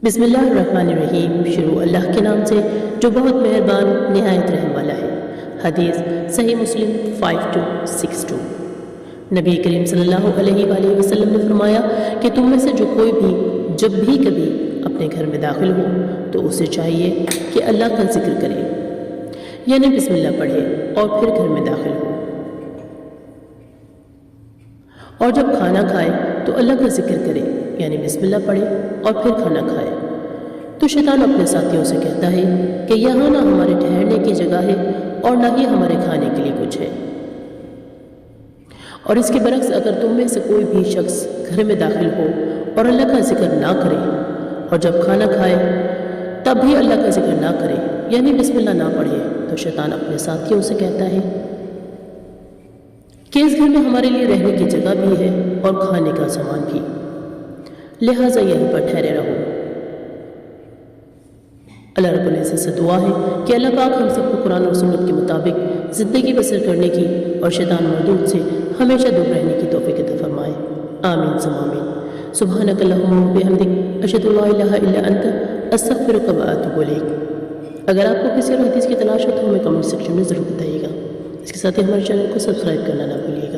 بسم اللہ الرحمن الرحیم۔ شروع اللہ کے نام سے جو بہت مہربان نہایت رحم والا ہے۔ حدیث صحیح مسلم 5262۔ نبی کریم صلی اللہ علیہ وآلہ وسلم نے فرمایا کہ تم میں سے جو کوئی بھی جب بھی کبھی اپنے گھر میں داخل ہو تو اسے چاہیے کہ اللہ کا ذکر کرے، یعنی بسم اللہ پڑھے اور پھر گھر میں داخل ہو، اور جب کھانا کھائے تو اللہ کا ذکر کرے، یعنی بسم اللہ پڑھے اور پھر کھانا کھائے۔ تو شیطان اپنے ساتھیوں سے کہتا ہے کہ یہاں نہ ہمارے ٹھہرنے کی جگہ ہے اور نہ ہی ہمارے کھانے کے لیے کچھ ہے۔ اور اس کے برعکس اگر تم میں سے کوئی بھی شخص گھر میں داخل ہو اور اللہ کا ذکر نہ کرے، اور جب کھانا کھائے تب بھی اللہ کا ذکر نہ کرے، یعنی بسم اللہ نہ پڑھے، تو شیطان اپنے ساتھیوں سے کہتا ہے کہ اس گھر میں ہمارے لیے رہنے کی جگہ بھی ہے اور کھانے کا سامان بھی، لہٰذا یہیں پر ٹھہرے رہو۔ اللہ رب العزت سے دعا ہے کہ اللہ پاک ہم سب کو قرآن اور سنت کے مطابق زندگی بسر کرنے کی اور شیطان مردود سے ہمیشہ دور رہنے کی توفیق عطا فرمائے، آمین ثم آمین۔ سبحانک اللہم و بحمدک، اشہد ان لا الہ الا انت، استغفرک و اتوب الیک۔ اگر آپ کو کسی اور حدیث کی تلاش ہو تو ہمیں کمنٹ سیکشن میں ضرور بتائیے گا۔ اس کے ساتھ ہی ہمارے چینل کو سبسکرائب کرنا نہ بھولیے گا۔